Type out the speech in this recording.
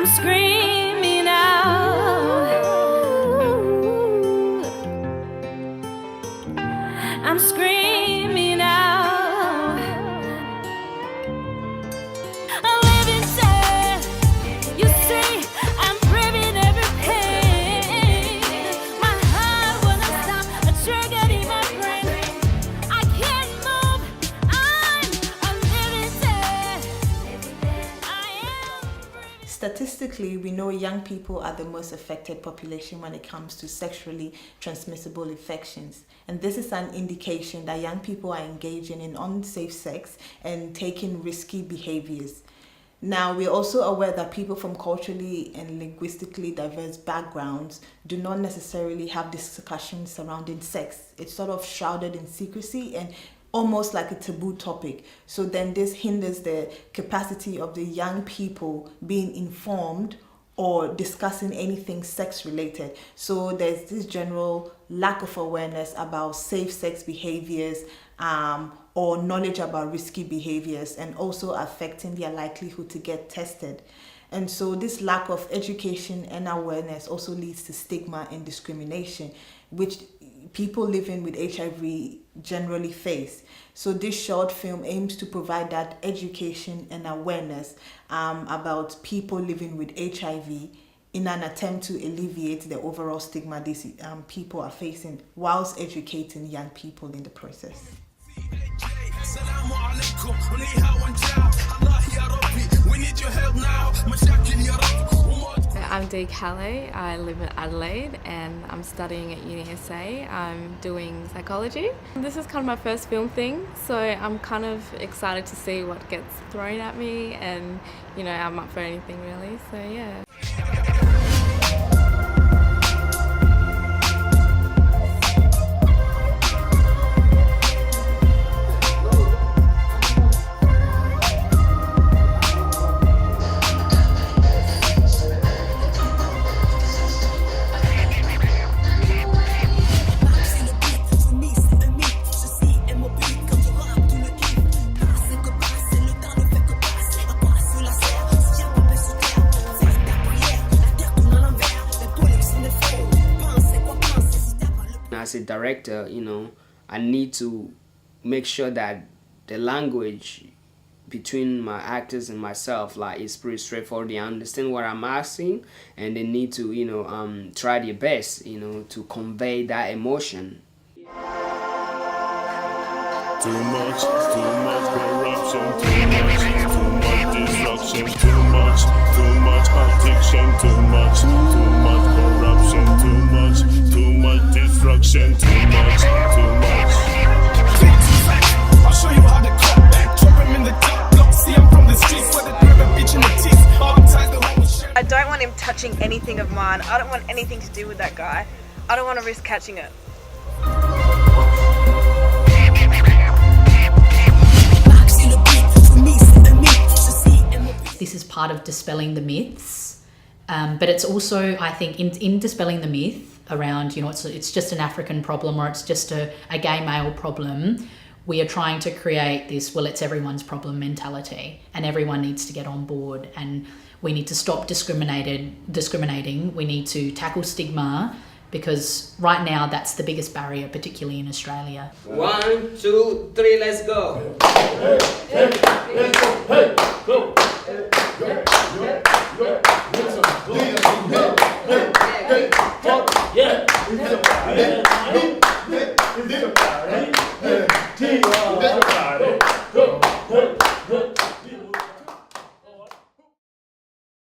I'm screaming out. I'm screaming out. I'm living sad. You see, I'm breathing every pain. My heart won't stop, a trigger in my brain. I can't move. I'm living sad. I am breathing. Statistically, we know young people are the most affected population when it comes to sexually transmissible infections. And this is an indication that young people are engaging in unsafe sex and taking risky behaviors. Now, we're also aware that people from culturally and linguistically diverse backgrounds do not necessarily have discussions surrounding sex. It's sort of shrouded in secrecy and almost like a taboo topic. So then this hinders the capacity of the young people being informed or discussing anything sex related. So there's this general lack of awareness about safe sex behaviors or knowledge about risky behaviors, and also affecting their likelihood to get tested. And so this lack of education and awareness also leads to stigma and discrimination, which people living with HIV generally face. So this short film aims to provide that education and awareness about people living with HIV in an attempt to alleviate the overall stigma these people are facing, whilst educating young people in the process. I'm Dee Calais. I live in Adelaide and I'm studying at UniSA. I'm doing psychology. This is kind of my first film thing, so I'm kind of excited to see what gets thrown at me, and you know, I'm up for anything really, so yeah. As a director, you know, I need to make sure that the language between my actors and myself, like, is pretty straightforward. They understand what I'm asking, and they need to, you know, try their best, you know, to convey that emotion. Too much corruption, too much destruction, too much addiction, too much corruption, too much destruction, too much. I'll show you how to cut back, drop him in the top block. See, I'm from the streets where they grab a bitch in the teeth. All ties the whole shit. I don't want him touching anything of mine. I don't want anything to do with that guy. I don't want to risk catching it. This is part of dispelling the myths, but it's also, I think, in dispelling the myth around, you know, it's just an African problem, or it's just a gay male problem. We are trying to create this, well, it's everyone's problem mentality, and everyone needs to get on board, and we need to stop discriminating. We need to tackle stigma, because right now that's the biggest barrier, particularly in Australia. 1, 2, 3, let's go. Go.